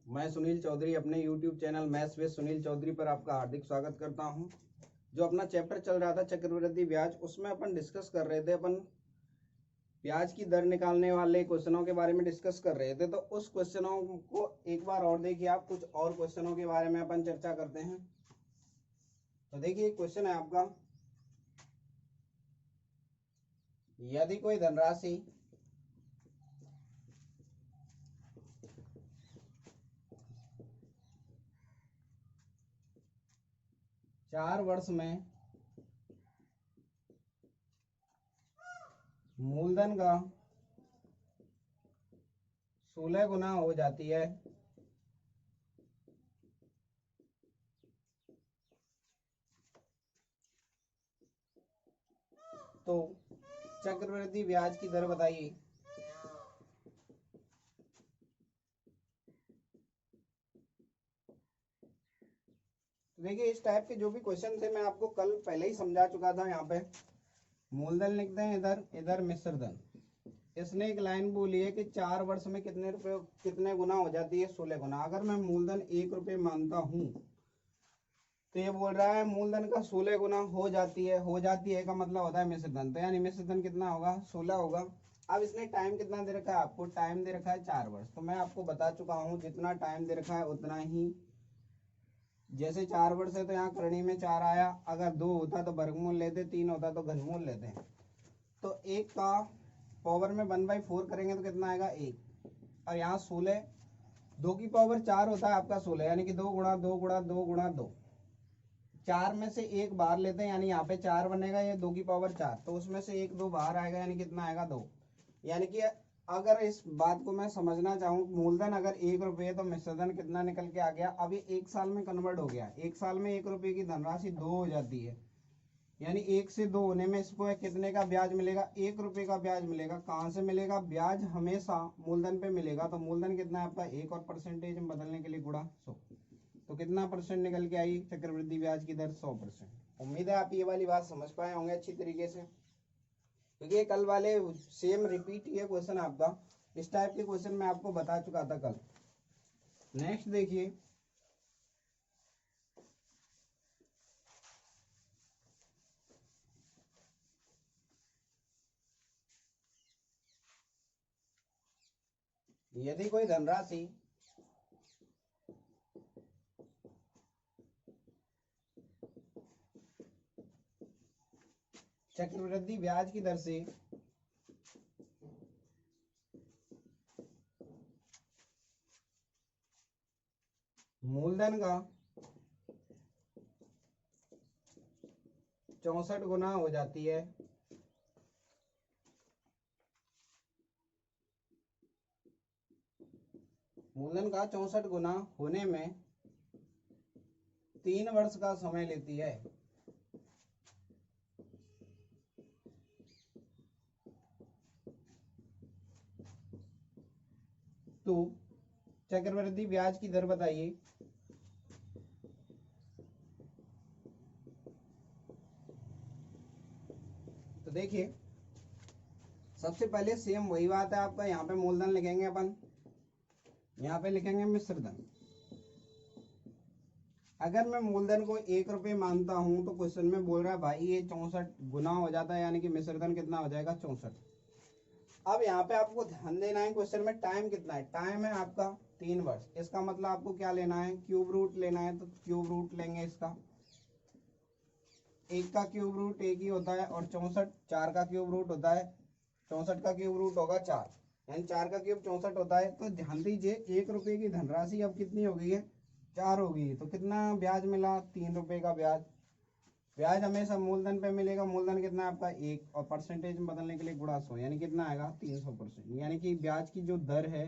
मैं सुनील चौधरी अपने YouTube channel maths with Sunil Chaudhary पर आपका हार्दिक स्वागत करता हूं। जो अपना चैप्टर चल रहा था चक्रवृद्धि ब्याज, उसमें अपन डिस्कस कर रहे थे, अपन ब्याज की दर निकालने वाले क्वेश्चनों के बारे में डिस्कस कर रहे थे। तो उस क्वेश्चनों को एक बार और देखिए आप, कुछ और क्वेश्चनों के बारे में अपन चर्चा करते हैं। तो देखिए क्वेश्चन है आपका, यदि कोई धनराशि 4 वर्ष में मूलधन का 16 गुना हो जाती है, तो चक्रवृद्धि ब्याज की दर बताइए। देखिए इस टाइप के जो भी क्वेश्चन थे मैं आपको कल पहले ही समझा चुका था। यहाँ पे मूलधन लिखते हैं, इधर इधर मिश्र धन। इसने एक लाइन बोली है कि 4 वर्ष में कितने रुपए कितने गुना हो जाती है, 16 गुना। अगर मैं मूलधन 1 रुपये मानता हूँ तो ये बोल रहा है मूलधन का 16 गुना हो जाती है। हो जाती है का मतलब होता है मिश्र धन, तो यानी मिश्र धन कितना होगा, 16 होगा। अब इसने टाइम कितना दे रखा है, आपको टाइम दे रखा है 4 वर्ष। तो मैं आपको बता चुका हूँ जितना टाइम दे रखा है उतना ही, जैसे 4 वर्ष है तो यहाँ करणी में 4 आया, अगर 2 होता तो वर्गमूल लेते, 3 होता तो घनमूल लेते हैं। तो 1 का पावर में 1/4 करेंगे तो कितना आएगा 1, और यहाँ 16, 2 की पावर 4 होता है आपका 16, यानी कि 2 गुणा 2 गुणा 2 गुणा 2। 4 में से 1 बाहर लेते हैं, यानी यहाँ पे 4 बनेगा, ये 2 की पावर 4, तो उसमें से 1 2 बाहर आएगा, यानी कितना आएगा 2। यानी कि अगर इस बात को मैं समझना चाहूँ, मूलधन अगर 1 रुपये तो मिश्रधन कितना निकल के आ गया। अब ये 1 साल में कन्वर्ट हो गया, 1 साल में 1 रुपये की धनराशि 2 हो जाती है, यानी 1 से 2 होने में इसको कितने का ब्याज मिलेगा, 1 रुपये का ब्याज मिलेगा। कहाँ से मिलेगा, ब्याज हमेशा मूलधन पे मिलेगा। तो मूलधन कितना है आपका 1 और परसेंटेज में बदलने के लिए गुणा 100, तो कितना परसेंट निकल के आई चक्रवृद्धि ब्याज की दर, 100%। उम्मीद है आप ये वाली बात समझ पाए होंगे अच्छी तरीके से, क्योंकि ये कल वाले सेम रिपीट ये क्वेश्चन आपका, इस टाइप के क्वेश्चन मैं आपको बता चुका था कल। नेक्स्ट देखिए, यदि कोई धनराशि चक्रवृद्धि ब्याज की दर से मूलधन का 64 गुना हो जाती है, मूलधन का 64 गुना होने में 3 वर्ष का समय लेती है। तो चक्रवृद्धि ब्याज की दर बताइए। तो देखिए सबसे पहले सेम वही बात है आपका, यहाँ पे मूलधन लिखेंगे अपन, यहाँ पे लिखेंगे मिश्र धन। अगर मैं मूलधन को 1 रुपये मानता हूं तो क्वेश्चन में बोल रहा है भाई ये 64 गुना हो जाता है, यानी कि मिश्र धन कितना हो जाएगा 64। अब यहाँ पे आपको ध्यान देना है, क्वेश्चन में टाइम कितना है, टाइम है आपका 3 वर्ष। इसका मतलब आपको क्या लेना है, क्यूब रूट लेना है, तो क्यूब रूट लेंगे इसका। 1 का क्यूब रूट 1 ही होता है, और 64, 4 का क्यूब रूट होता है, 64 का क्यूब रूट होगा 4, यानी 4 का क्यूब 64 होता है। तो ध्यान दीजिए 1 रुपये की धनराशि अब कितनी हो गई है, 4 हो गई। तो कितना ब्याज मिला, 3 रुपये का ब्याज। ब्याज हमेशा मूलधन पे मिलेगा, मूलधन कितना है आपका 1, और परसेंटेज में बदलने के लिए गुणा 100, यानी कितना आएगा 300%। यानी कि ब्याज की जो दर है,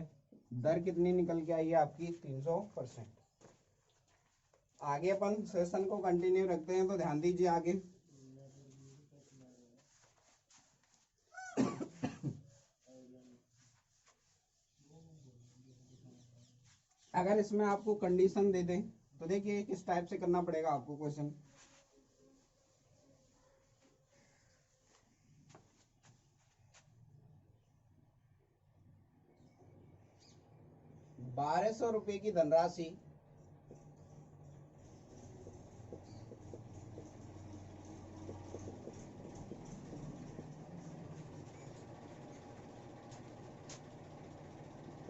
दर कितनी निकल के आई है आपकी 300%। आगे अपन सेशन को कंटिन्यू रखते हैं, तो ध्यान दीजिए आगे। अगर इसमें आपको कंडीशन दे दें तो देखिए किस टाइप से करना पड़ेगा आपको क्वेश्चन। 1200 रुपये की धनराशि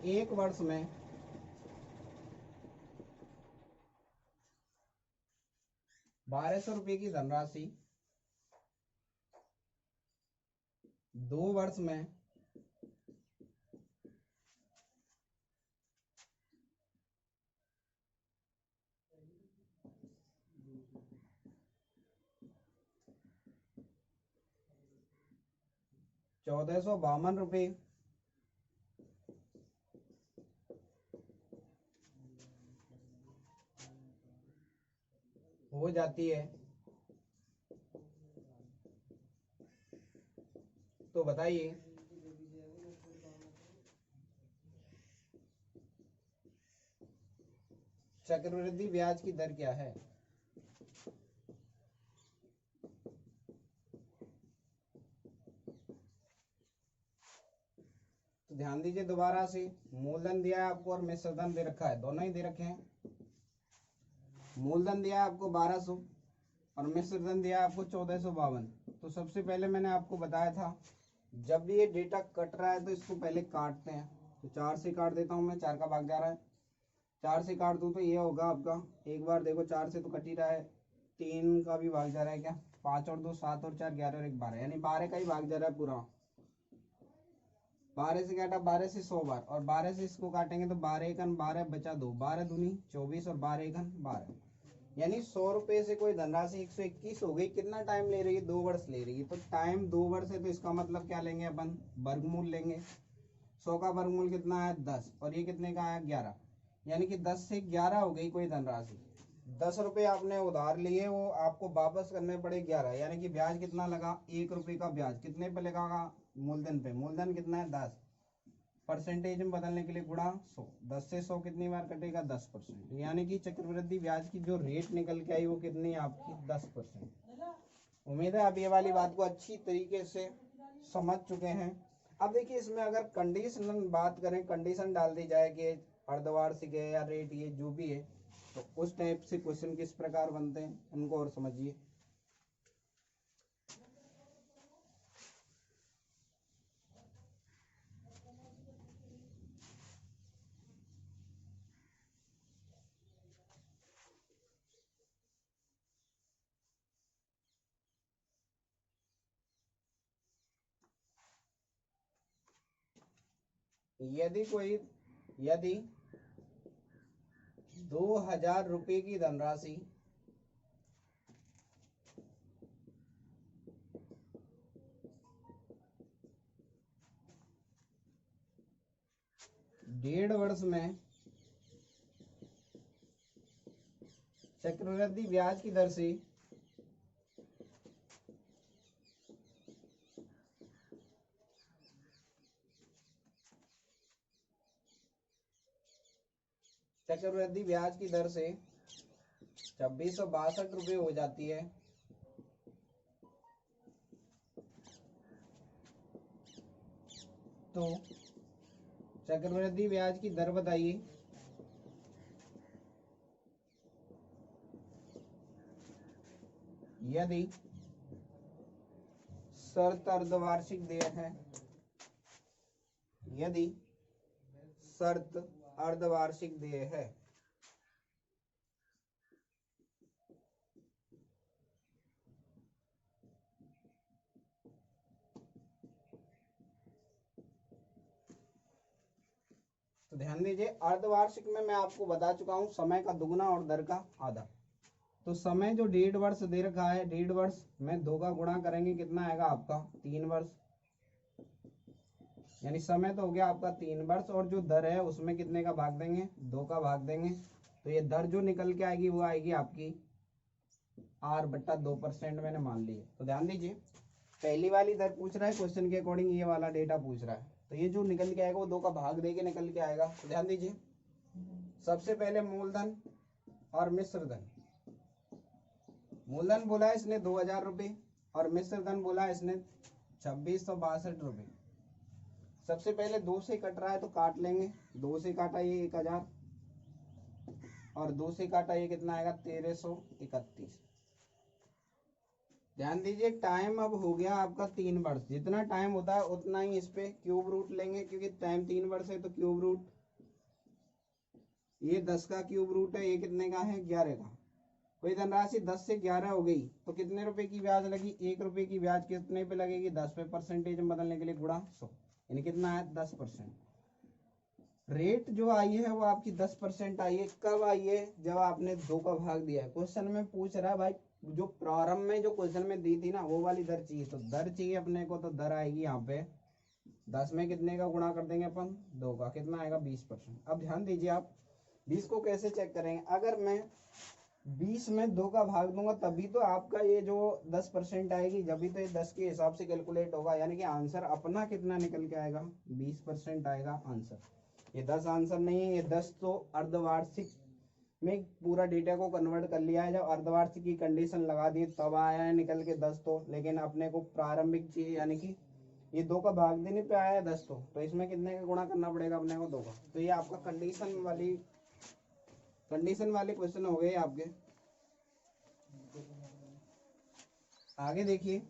एक वर्ष में 1200 रुपये की धनराशि 2 वर्ष में 1452 रुपये हो जाती है। तो बताइए चक्रवृद्धि ब्याज की दर क्या है? तो ध्यान दीजिए दोबारा से, मूलधन दिया है आपको और मिश्र धन दे रखा है, दोनों ही दे रखे हैं। मूलधन दिया है आपको 1200 और मिश्र धन दिया है आपको 1452। तो सबसे पहले मैंने आपको बताया था जब भी ये डेटा कट रहा है तो इसको पहले काटते हैं। तो 4 से काट देता हूं मैं, 4 का भाग जा रहा है, 4 से काट दूं तो ये होगा आपका, एक बार देखो 4 से तो कट ही रहा है, 3 का भी भाग जा रहा है क्या, 5 और 2 7 और 4 11 और 1 12, यानी 12 का ही भाग जा रहा है पूरा। 12 से काटा 12 से 100 बार, और 12 से इसको काटेंगे तो 12 एकन 12 बचा 2, 12 दूनी 24 और 12 एकन 12, यानी 100 रुपये से कोई धनराशि 121 हो गई। कितना टाइम ले रही है? 2 वर्ष ले रही है। तो टाइम 2 वर्ष है, तो इसका मतलब क्या लेंगे अपन, वर्गमूल लेंगे। 100 का वर्गमूल कितना है 10, और ये कितने का है 11, यानी कि 10 से 11 हो गई कोई धनराशि। 10 रुपये आपने उधार लिए, वो आपको वापस करने पड़े 11, यानी कि ब्याज कितना लगा, 1 रुपये का ब्याज कितने पे लगेगा, मूलधन पे। मूलधन कितना है 10, परसेंटेज में बदलने के लिए गुणा 100, 10 से 100 कितनी बार कटेगा 10%, यानी कि चक्रवृद्धि ब्याज की जो रेट निकल के आई वो कितनी है आपकी 10%। उम्मीद है आप ये वाली बात को अच्छी तरीके से समझ चुके हैं। अब देखिए इसमें अगर कंडीशन बात करें, कंडीशन डाल दी जाए कि अर्धवार्षिक है या रेट ये जो भी है, तो उस टाइप से क्वेश्चन किस प्रकार बनते हैं उनको और समझिए। यदि 2000 रुपये की धनराशि डेढ़ वर्ष में चक्रवृद्धि ब्याज की दर से चक्रवृद्धि ब्याज की दर से 2662 रुपये हो जाती है, तो चक्रवृद्धि ब्याज की दर बताइए। यदि शर्त अर्धवार्षिक देय है, यदि शर्त अर्धवार्षिक देय है, तो ध्यान दीजिए अर्धवार्षिक में मैं आपको बता चुका हूं समय का दुगना और दर का आधा। तो समय जो 1.5 वर्ष दे रखा है, 1.5 वर्ष में 2 का गुणा करेंगे कितना आएगा आपका 3 वर्ष, यानी समय तो हो गया आपका 3 वर्ष, और जो दर है उसमें कितने का भाग देंगे 2 का भाग देंगे। तो ये दर जो निकल के आएगी वो आएगी आपकी R/2% मैंने मान ली है। तो ध्यान दीजिए पहली वाली दर पूछ रहा है क्वेश्चन के अकॉर्डिंग, ये वाला डेटा पूछ रहा है, तो ये जो निकल के आएगा वो 2 का भाग दे के निकल के आएगा। तो ध्यान दीजिए सबसे पहले मूलधन और मिश्र धन। मूलधन बोला है इसने 2000 रुपये और मिश्र धन बोला है इसने 2662 रुपये। सबसे पहले 2 से कट रहा है तो काट लेंगे। 2 से काटा ये 1000 और 2 से काटा ये कितना आएगा 1331। ध्यान दीजिए टाइम अब हो गया आपका 3 वर्ष। जितना टाइम होता है उतना ही इस पे क्यूब रूट लेंगे, क्योंकि टाइम 3 वर्ष है तो क्यूब रूट, ये 10 का क्यूब रूट है, ये कितने का है 11 का। कोई धनराशि 10 से 11 हो गई तो कितने रुपए की ब्याज लगी, 1 रुपए की ब्याज कितने पे लगेगी 10 पे, परसेंटेज में बदलने के लिए गुणा 100, यानी कितना है 10%। रेट जो आई है वो आपकी 10% आई है। कब आई है, जब आपने 2 का भाग दिया है। क्वेश्चन में पूछ रहा है भाई जो प्रारंभ में जो क्वेश्चन में दी थी ना वो वाली दर चाहिए, तो दर चाहिए अपने को, तो दर आएगी यहाँ पे 10 में कितने का गुणा कर देंगे अपन 2 का, कितना आएगा 20%। अब ध्यान दीजिए आप 20 को कैसे चेक करेंगे, अगर मैं 20 में 2 का भाग दूंगा तभी तो आपका ये जो 10% आएगी, जब भी तो ये 10 के हिसाब से कैलकुलेट होगा, यानी कि आंसर अपना कितना निकल के आएगा 20% आएगा आंसर। ये 10 आंसर नहीं है, ये 10 तो अर्धवार्षिक में पूरा डेटा को कन्वर्ट कर लिया है। जब अर्धवार्षिक की कंडीशन लगा दी तब आया है निकल के 10 तो, लेकिन अपने को प्रारंभिक चाहिए, यानी कि ये 2 का भाग देने पे आया है 10 तो इसमें कितने का गुणा करना पड़ेगा अपने को 2 का। तो ये आपका कंडीशन वाले क्वेश्चन हो गए आपके। आगे देखिए,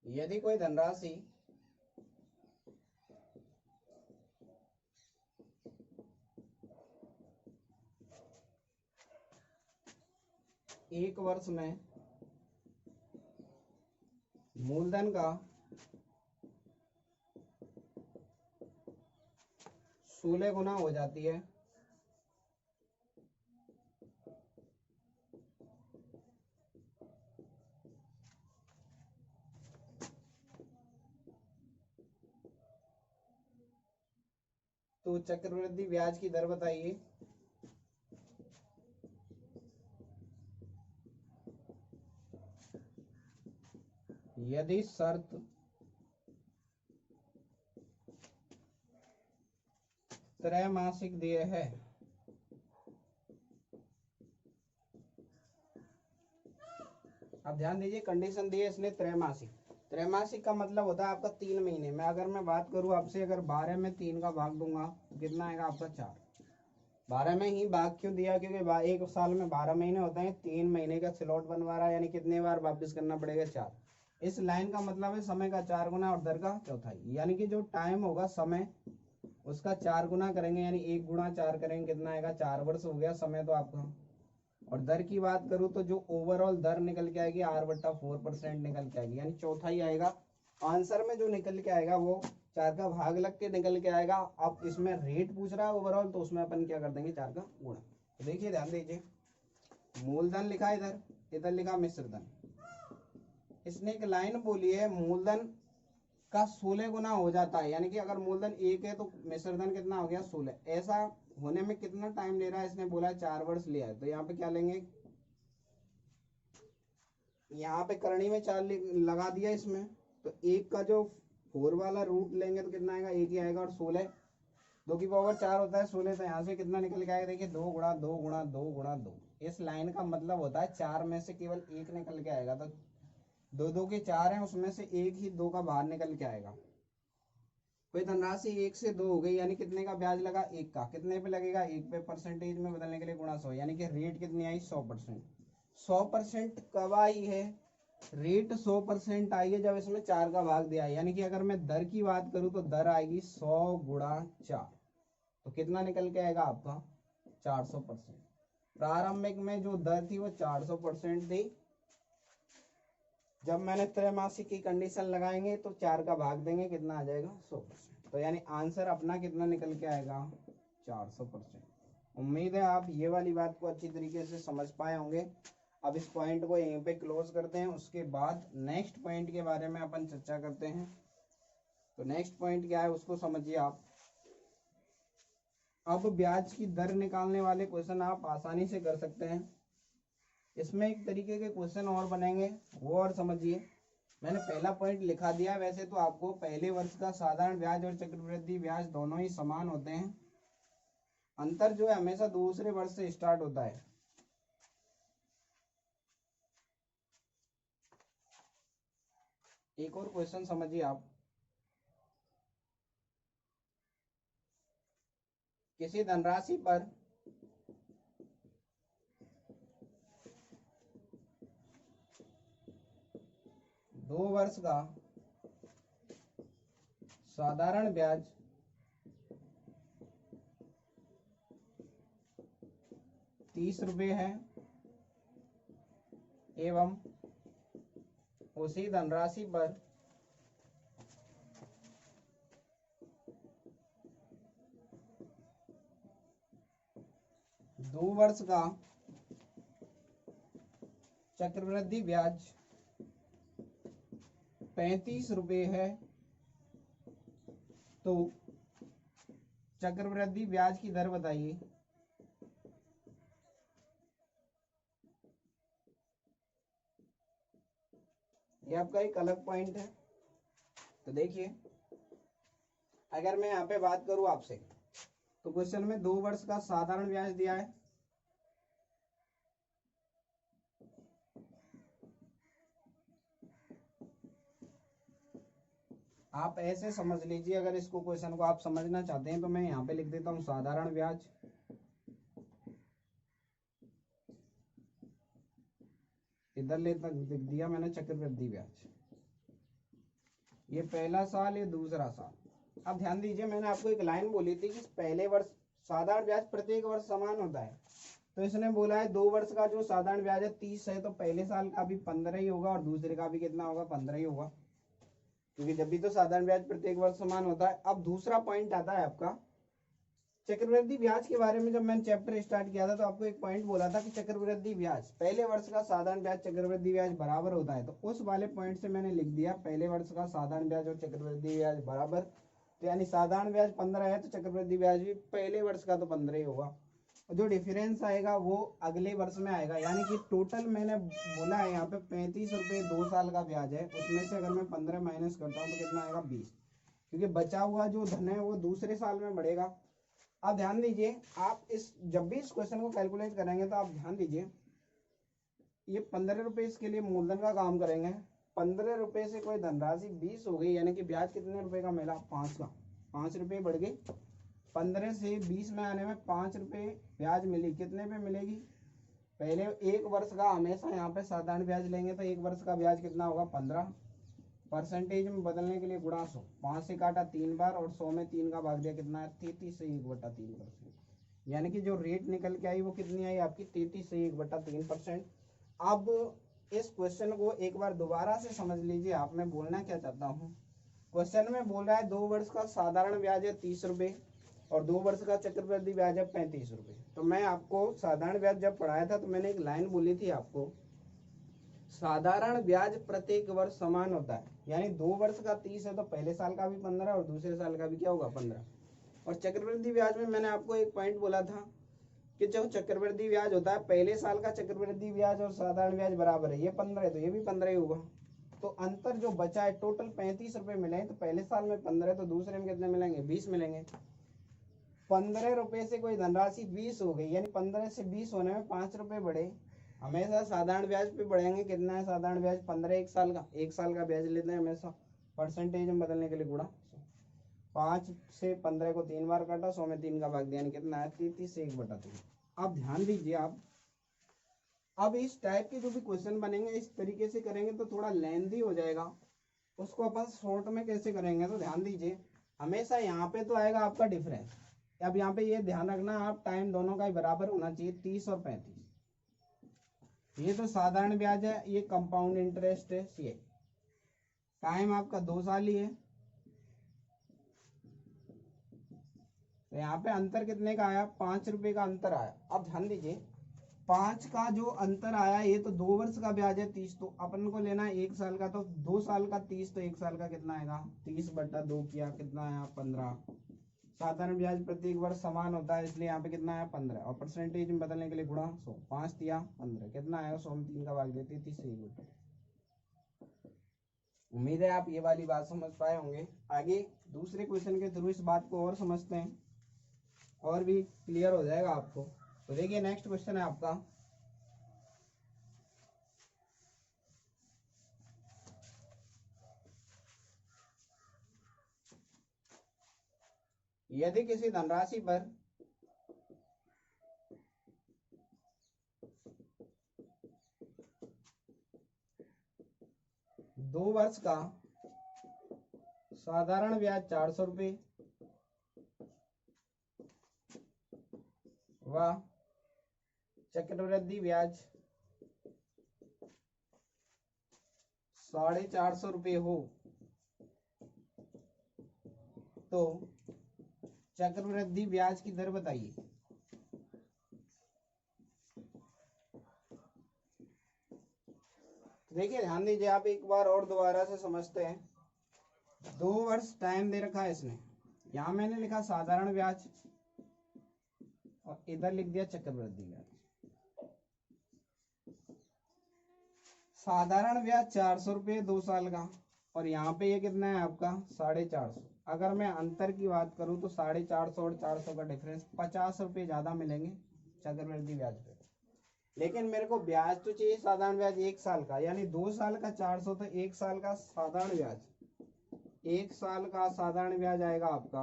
यदि कोई धनराशि एक वर्ष में मूलधन का 16 गुना हो जाती है, तो चक्रवृद्धि ब्याज की दर बताइए। यदि शर्त त्रैमासिक देय है, अब ध्यान दीजिए कंडीशन दी है इसने त्रैमासिक। त्रैमासिक का मतलब होता है आपका 3 महीने में। अगर मैं बात करूं आपसे, अगर 12 में 3 का भाग दूंगा तो कितना आएगा आपका 4। 12 में ही भाग क्यों दिया, क्योंकि एक साल में 12 महीने होते हैं, 3 महीने का स्लॉट बनवा रहा है, यानी कितने बार वापस करना पड़ेगा 4। इस लाइन का मतलब है समय का 4 गुना और दर का चौथाई, यानी कि जो टाइम होगा समय उसका 4 गुना करेंगे, यानी 1 गुना 4 करेंगे, कितना आएगा 4 वर्ष हो गया समय तो आपका। और दर की बात करूं तो जो ओवरऑल दर निकल के आएगी R/4% निकल के आएगी, यानी चौथाई आएगा आंसर में। जो निकल के आएगा वो 4 का भाग लग के निकल के आएगा। अब इसमें रेट पूछ रहा है ओवरऑल, तो उसमें अपन क्या कर देंगे 4 का गुणा। तो देखिए ध्यान दीजिए, मूलधन लिखा इधर, इधर लिखा मिश्रधन। इसने एक लाइन बोली है मूलधन का 16 गुना हो जाता है, यानी कि अगर मूलधन 1 है तो मिश्रधन कितना हो गया 16। ऐसा होने में कितना टाइम ले रहा है, इसने बोला 4 वर्ष लिया है, तो यहाँ पे क्या लेंगे, यहाँ पे करनी में 4 लगा दिया इसमें, तो 1 का जो 4 वाला रूट लेंगे तो कितना आएगा 1 ही आएगा, और 16 2 की पावर 4 होता है 16, तो यहाँ से कितना निकल के आएगा, देखिए 2 गुणा 2 गुणा 2 गुणा 2। इस लाइन का मतलब होता है 4 में से केवल 1 निकल के आएगा, तो 2 2 के 4 है, उसमें से 1 ही 2 का बाहर निकल के आएगा। कोई धनराशि 1 से 2 हो गई, यानी कितने का ब्याज लगा 1 का, कितने पे लगेगा 1 पे, परसेंटेज में बदलने के लिए गुणा 100, यानी कि रेट कितनी आई 100%। 100% कब आई है, रेट 100% आई है जब इसमें 4 का भाग दिया है, यानी कि अगर मैं दर की बात करूं तो दर आएगी 100 गुणा 4, तो कितना निकल के आएगा आपका 400%। प्रारंभिक में जो दर थी वो 400% थी, जब मैंने त्रैमासिक की कंडीशन लगाएंगे तो 4 का भाग देंगे, कितना आ जाएगा 100%। तो यानी आंसर अपना कितना निकल के आएगा 400%। उम्मीद है आप ये वाली बात को अच्छी तरीके से समझ पाए होंगे। अब इस पॉइंट को यहीं पे क्लोज करते हैं, उसके बाद नेक्स्ट पॉइंट के बारे में अपन चर्चा करते हैं। तो नेक्स्ट पॉइंट क्या है उसको समझिए आप। अब ब्याज की दर निकालने वाले क्वेश्चन आप आसानी से कर सकते हैं। इसमें एक तरीके के क्वेश्चन और बनेंगे, वो और समझिए। मैंने पहला पॉइंट लिखा दिया। वैसे तो आपको पहले वर्ष का साधारण ब्याज और चक्रवृद्धि ब्याज दोनों ही समान होते हैं, अंतर जो है हमेशा दूसरे वर्ष से स्टार्ट होता है। एक और क्वेश्चन समझिए आप। किसी धनराशि पर दो वर्ष का साधारण ब्याज 30 रुपये है एवं उसी धनराशि पर 2 वर्ष का चक्रवृद्धि ब्याज 35 रुपये है, तो चक्रवृद्धि ब्याज की दर बताइए। ये आपका एक अलग पॉइंट है। तो देखिए, अगर मैं यहाँ पे बात करूं आपसे, तो क्वेश्चन में 2 वर्ष का साधारण ब्याज दिया है, आप ऐसे समझ लीजिए। अगर इसको क्वेश्चन को आप समझना चाहते हैं तो मैं यहाँ पे लिख देता हूँ साधारण ब्याज, इधर लिख दिया मैंने चक्रवृद्धि ब्याज। ये पहला साल, ये दूसरा साल। अब ध्यान दीजिए, मैंने आपको एक लाइन बोली थी कि पहले वर्ष साधारण ब्याज प्रत्येक वर्ष समान होता है। तो इसने बोला है 2 वर्ष का जो साधारण ब्याज है 30 है, तो पहले साल का भी 15 ही होगा और दूसरे का भी कितना होगा, 15 ही होगा, क्योंकि जब भी तो साधारण ब्याज प्रत्येक वर्ष समान होता है। अब दूसरा पॉइंट आता है आपका चक्रवृद्धि ब्याज के बारे में। जब मैंने चैप्टर स्टार्ट किया था तो आपको एक पॉइंट बोला था कि चक्रवृद्धि ब्याज पहले वर्ष का साधारण ब्याज चक्रवृद्धि ब्याज बराबर होता है। तो उस वाले पॉइंट से मैंने लिख दिया पहले वर्ष का साधारण ब्याज और चक्रवृद्धि ब्याज बराबर। तो यानी साधारण ब्याज 15 है तो चक्रवृद्धि ब्याज भी पहले वर्ष का तो 15 ही होगा, और जो डिफरेंस आएगा वो अगले वर्ष में आएगा। यानी कि टोटल मैंने बोला है यहाँ पे 35 रुपये 2 साल का ब्याज है, उसमें से अगर मैं 15 माइनस करता हूँ तो कितना आएगा, 20, क्योंकि बचा हुआ जो धन है वो दूसरे साल में बढ़ेगा। अब ध्यान दीजिए, आप इस जब भी इस क्वेश्चन को कैलकुलेट करेंगे तो आप ध्यान दीजिए, ये 15 रुपये इसके लिए मूलधन का काम करेंगे। 15 रुपये से कोई धनराशि 20 हो गई, यानी कि ब्याज कितने रुपए का मिला, 5 का, 5 रुपये बढ़ गई। 15 से 20 में आने में 5 रुपये ब्याज मिली, कितने पे मिलेगी, पहले 1 वर्ष का हमेशा यहाँ पे साधारण ब्याज लेंगे तो 1 वर्ष का ब्याज कितना होगा, 15। परसेंटेज में बदलने के लिए गुणा 100, 5 से काटा 3 बार और 100 में 3 का भाग दिया, कितना है, 33 से 1/3%। यानी कि जो रेट निकल के आई वो कितनी आई आपकी, 33 से 1/3%। अब इस क्वेश्चन को एक बार दोबारा से समझ लीजिए आप, मैं बोलना क्या चाहता हूँ। क्वेश्चन में बोल रहा है 2 वर्ष का साधारण ब्याज है 30 रुपये और 2 वर्ष का चक्रवृद्धि ब्याज है 35 रुपये। तो मैं आपको साधारण ब्याज जब पढ़ाया था तो मैंने एक लाइन बोली थी आपको, साधारण ब्याज प्रत्येक वर्ष समान होता है। यानी 2 वर्ष का 30 है तो पहले साल का भी 15 और दूसरे साल का भी क्या होगा, 15। और चक्रवृद्धि ब्याज में मैंने आपको एक पॉइंट बोला था कि जो चक्रवृद्धि ब्याज होता है पहले साल का चक्रवृद्धि ब्याज और साधारण ब्याज बराबर है, ये 15 है तो ये भी 15 ही होगा। तो अंतर जो बचा है, टोटल 35 रुपये मिले, तो पहले साल में 15 तो दूसरे में कितने मिलेंगे, 20 मिलेंगे। 15 रुपये से कोई धनराशि 20 हो गई, यानी 15 से 20 होने में 5 रुपये बढ़े। हमेशा साधारण ब्याज पे बढ़ेंगे, कितना है साधारण ब्याज, 15 1 साल का, 1 साल का ब्याज लेते हैं हमेशा, परसेंटेज में बदलने के लिए गुणा 5 से 15 को 3 बार काटा, 100 में 3 का भाग दिया, कितना है, 33 से 1/3। अब ध्यान दीजिए आप, अब इस टाइप के जो भी क्वेश्चन बनेंगे इस तरीके से करेंगे तो थोड़ा लेंथी हो जाएगा, उसको अपन शॉर्ट में कैसे करेंगे। तो ध्यान दीजिए, हमेशा यहाँ पे तो आएगा आपका डिफरेंस। अब यहाँ पे ये ध्यान रखना, आप टाइम दोनों का ही बराबर होना चाहिए, 30 और 35। ये तो साधारण ब्याज है, ये कंपाउंड इंटरेस्ट है, सी टाइम आपका 2 साल ही है। तो यहाँ पे अंतर कितने का आया, 5 रुपये का अंतर आया। अब ध्यान दीजिए, 5 का जो अंतर आया, ये तो 2 वर्ष का ब्याज है 30, तो अपन को लेना है 1 साल का, तो 2 साल का 30 तो 1 साल का कितना आएगा, 30/2 किया, कितना आया, 15। साधारण ब्याज प्रत्येक वर्ष समान होता है, इसलिए यहाँ पे कितना आया, 15, और परसेंटेज में बदलने के लिए गुणा 100, 5 दिया 15, कितना आया, 100 में 3 का भाग दिया, 33 से 1/3। उम्मीद है आप ये वाली बात समझ पाए होंगे। आगे दूसरे क्वेश्चन के थ्रू इस बात को और समझते हैं और भी क्लियर हो जाएगा आपको। तो देखिए नेक्स्ट क्वेश्चन है आपका, यदि किसी धनराशि पर दो वर्ष का साधारण ब्याज 400 रुपये व चक्रवृद्धि ब्याज 450 रुपये हो तो चक्रवृद्धि ब्याज की दर बताइए। देखिए ध्यान दीजिए, आप एक बार और दोबारा से समझते हैं। 2 वर्ष टाइम दे रखा है इसने, यहां मैंने लिखा साधारण ब्याज और इधर लिख दिया चक्रवृद्धि ब्याज। साधारण ब्याज 400 रुपये 2 साल का, और यहाँ पे ये कितना है आपका 450। अगर मैं अंतर की बात करूं तो 450 और 400 का डिफरेंस 50 रुपये ज्यादा मिलेंगे चक्रवृद्धि ब्याज पे। लेकिन मेरे को ब्याज तो चाहिए साधारण ब्याज 1 साल का, यानी 2 साल का 400 तो 1 साल का साधारण ब्याज, 1 साल का साधारण ब्याज आएगा आपका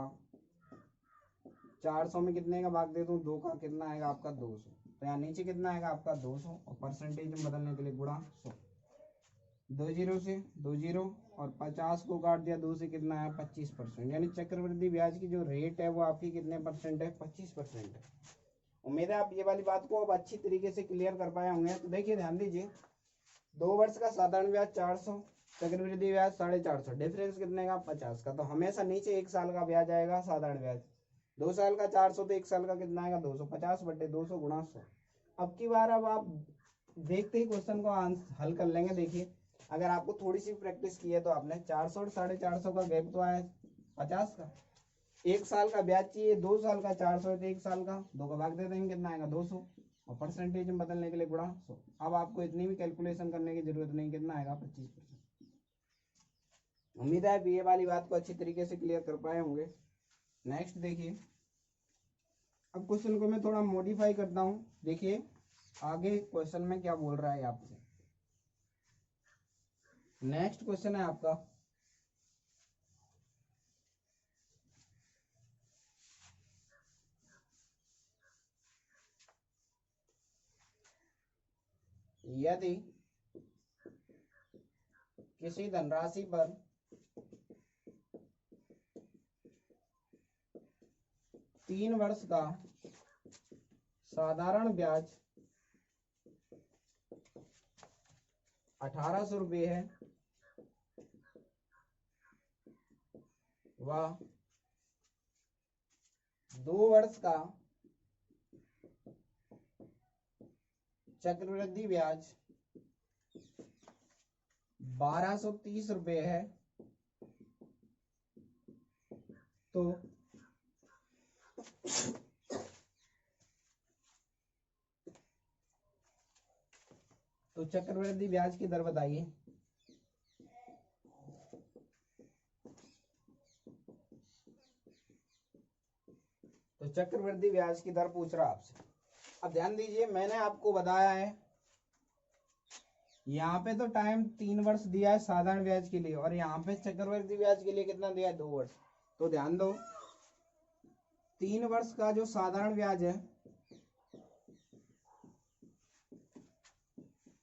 400 में कितने का भाग दे दूं 2 का, कितना आएगा आपका 200। तो यहाँ नीचे कितना आएगा आपका 200 और परसेंटेज में बदलने के लिए गुणा 100, 2 जीरो से 2 जीरो और 50 को काट दिया 2 से, कितना है 25%। यानी चक्रवृद्धि ब्याज की जो रेट है वो आपकी कितने परसेंट है 25% है। उम्मीद है आप ये वाली बात को अब अच्छी तरीके से क्लियर कर पाए होंगे। तो देखिए ध्यान दीजिए, 2 वर्ष का साधारण ब्याज 400, चक्रवृद्धि ब्याज 450, डिफरेंस कितने का 50 का। तो हमेशा नीचे 1 साल का ब्याज आएगा साधारण ब्याज, 2 साल का 400 तो 1 साल का कितना आएगा 200, 50/200 गुणा 100। अब की बार अब आप देखते ही क्वेश्चन को हल कर लेंगे। देखिए अगर आपको थोड़ी सी प्रैक्टिस की है तो आपने 400 और 450 का गैप तो आया 50 का, 1 साल का ब्याज चाहिए 2 साल का 400 तो 1 साल का 2 का भाग दे देंगे, कितना आएगा 200 और परसेंटेज में बदलने के लिए गुणा 100। अब आपको इतनी भी कैलकुलेशन करने की जरूरत नहीं, कितना आएगा 25%। उम्मीद है आप ये वाली बात को अच्छी तरीके से क्लियर कर पाए होंगे। नेक्स्ट देखिए, अब क्वेश्चन को मैं थोड़ा मॉडिफाई करता हूँ। देखिए आगे क्वेश्चन में क्या बोल रहा है आपसे। नेक्स्ट क्वेश्चन है आपका, यदि किसी धनराशि पर 3 वर्ष का साधारण ब्याज 1800 रुपये है व 2 वर्ष का चक्रवृद्धि ब्याज 1230 रुपये है, तो चक्रवृद्धि ब्याज की दर बताइए। तो चक्रवृद्धि ब्याज की दर पूछ रहा आपसे। अब ध्यान दीजिए, मैंने आपको बताया है यहाँ पे तो टाइम 3 वर्ष दिया है साधारण ब्याज के लिए, और यहाँ पे चक्रवृद्धि ब्याज के लिए कितना दिया है 2 वर्ष। तो ध्यान दो, 3 वर्ष का जो साधारण ब्याज है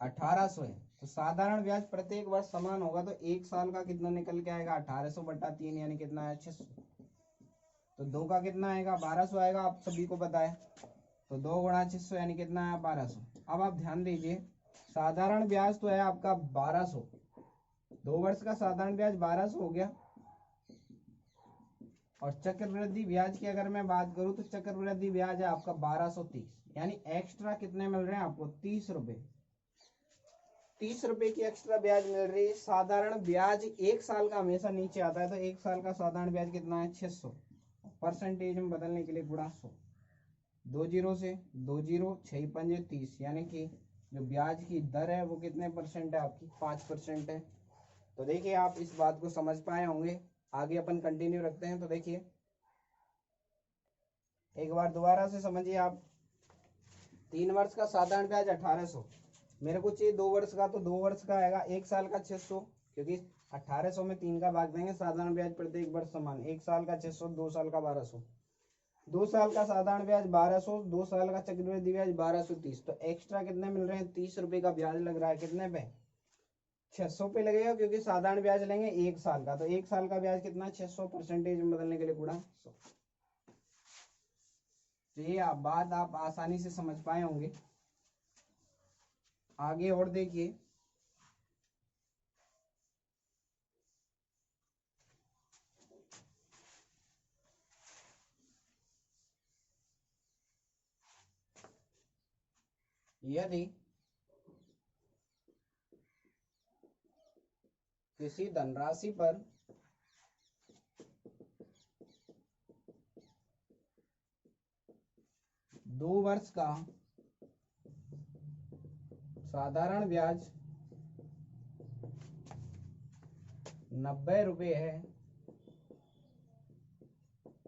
1800 है, तो साधारण ब्याज प्रत्येक वर्ष समान होगा, तो 1 साल का कितना निकल के आएगा 1800/3, यानी कितना है 600। तो 2 का कितना आएगा 1200 आएगा, आप सभी को पता है। तो 2 गुणा 600 यानी कितना है 1200। अब आप ध्यान दीजिए, साधारण ब्याज तो है आपका 1200, 2 वर्ष का साधारण ब्याज 1200 हो गया, और चक्रवृद्धि ब्याज की अगर मैं बात करूं तो चक्रवृद्धि ब्याज है आपका 1230, यानी एक्स्ट्रा कितने मिल रहे हैं आपको 30 रुपए। 30 रुपए की एक्स्ट्रा ब्याज मिल रही है। साधारण ब्याज 1 साल का हमेशा नीचे आता है, तो 1 साल का साधारण ब्याज कितना है 600, परसेंटेज में बदलने के लिए गुणा 100, 2 जीरो से 2 जीरो 6 पंजे 30, यानी कि जो ब्याज की दर है वो कितने परसेंट है आपकी 5% है। तो देखिए आप इस बात को समझ पाए होंगे। आगे अपन कंटिन्यू रखते हैं। तो देखिए एक बार दोबारा से समझिए आप। 3 वर्ष का साधारण ब्याज 1800, मेरे को चाहिए 2 वर्ष का, तो 2 वर्ष का आएगा 1 साल का 600, क्योंकि 1800 में 3 का भाग देंगे। साधारण ब्याज प्रत्येक वर्ष समान, 1 साल का 600, 2 साल का 1200, 2 साल का साधारण ब्याज 1200, 2 साल का चक्रवृद्धि ब्याज 1230। तो एक्स्ट्रा कितने मिल रहे हैं? 30 रुपए का ब्याज लग रहा है। कितने पे? 600 पे लगेगा, क्योंकि साधारण ब्याज लेंगे 1 साल का। तो 1 साल का ब्याज कितना? 600 परसेंटेज में बदलने के लिए गुणा 100। तो ये बात आप आसानी से समझ पाए होंगे। आगे और देखिए, यदि किसी धनराशि पर दो वर्ष का साधारण ब्याज 90 रुपये है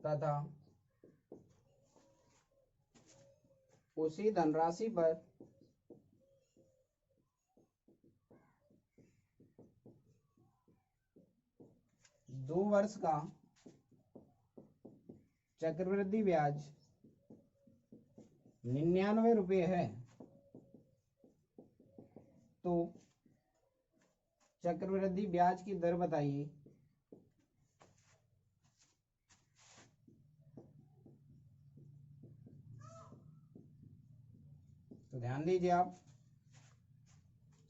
तथा उसी धनराशि पर दो वर्ष का चक्रवृद्धि ब्याज 99 रुपये है, तो चक्रवृद्धि ब्याज की दर बताइए। तो ध्यान दीजिए आप,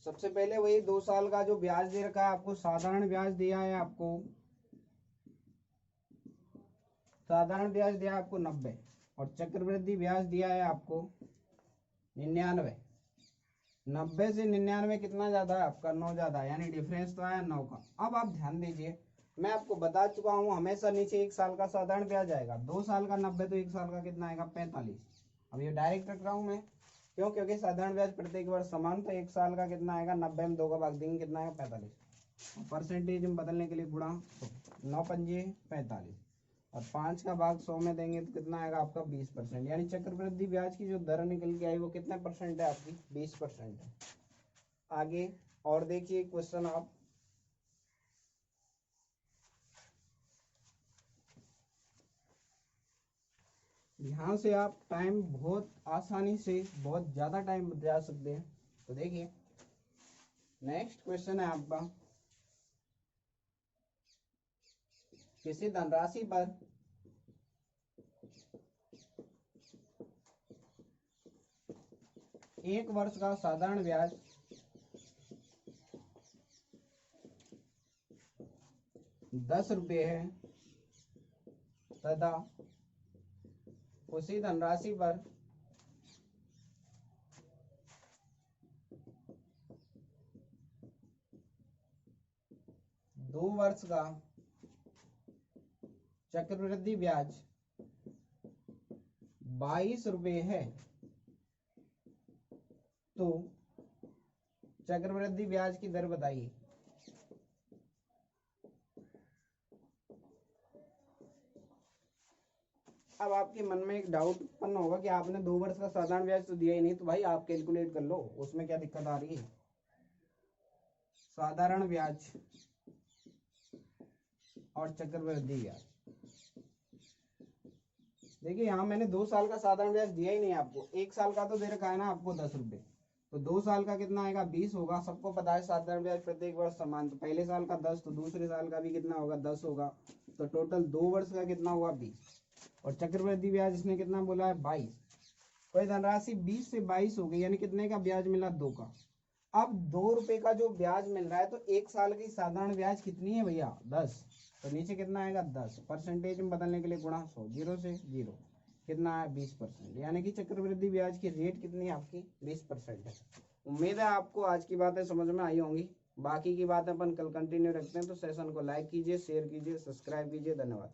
सबसे पहले वही 2 साल का जो ब्याज दे रखा है आपको, साधारण ब्याज दिया है आपको, साधारण ब्याज दिया है आपको 90 और चक्रवृद्धि ब्याज दिया है आपको 99। 90 से 99 कितना ज्यादा है आपका? 9 ज्यादा है, यानी डिफरेंस तो आया 9 का। अब आप ध्यान दीजिए, मैं आपको बता चुका हूं हमेशा नीचे 1 साल का साधारण ब्याज आएगा। 2 साल का 90, तो 1 साल का कितना आएगा? 45। अब ये डायरेक्ट रख रहा हूं मैं, क्यों? क्योंकि साधारण ब्याज प्रत्येक वर्ष समान, तो 1 साल का कितना आएगा? 90 में 2 का भाग देंगे, कितना आएगा? 45। परसेंटेज में बदलने के लिए गुणा 9 पंजे 45 और 5 का भाग 100 में देंगे तो कितना आएगा आपका? 20%। यानी चक्रवृद्धि ब्याज की जो दर निकल के आई वो कितने परसेंट है आपकी? 20% है। आगे और देखिए क्वेश्चन आप, यहाँ से आप टाइम बहुत आसानी से बहुत ज्यादा टाइम बचा सकते हैं। तो देखिए नेक्स्ट क्वेश्चन है आपका, किसी धनराशि पर एक वर्ष का साधारण ब्याज 10 रुपये है तथा उसी धनराशि पर 2 वर्ष का चक्रवृद्धि ब्याज 22 रुपये है, तो चक्रवृद्धि ब्याज की दर बताइए। अब आपके मन में एक डाउट उत्पन्न होगा कि आपने 2 वर्ष का साधारण ब्याज तो दिया ही नहीं, तो भाई आप कैलकुलेट कर लो, उसमें क्या दिक्कत आ रही है। साधारण ब्याज और चक्रवृद्धि ब्याज, देखिए यहाँ मैंने 2 साल का साधारण ब्याज दिया ही नहीं आपको, 1 साल का तो दे रखा है ना आपको 10 रुपये, तो 2 साल का कितना आएगा? 20 होगा। सबको पता है साधारण ब्याज प्रत्येक वर्ष समान, तो पहले साल का 10 तो दूसरे साल का भी कितना होगा? 10 होगा। तो टोटल 2 वर्ष का कितना हुआ? 20। और चक्रवृद्धि ब्याज इसने कितना बोला है? 22। कोई धनराशि 20 से 22 हो गई, यानी कितने का ब्याज मिला? 2 का। अब 2 रुपए का जो ब्याज मिल रहा है, तो 1 साल की साधारण ब्याज कितनी है भैया? 10। तो नीचे कितना आएगा? 10। परसेंटेज में बदलने के लिए गुणा 100, 0 से 0 कितना है? 20%। यानी कि चक्रवृद्धि ब्याज की रेट कितनी है आपकी? 20% है। उम्मीद है आपको आज की बातें समझ में आई होंगी। बाकी की बातें अपन कल कंटिन्यू रखते हैं। तो सेशन को लाइक कीजिए, शेयर कीजिए, सब्सक्राइब कीजिए। धन्यवाद।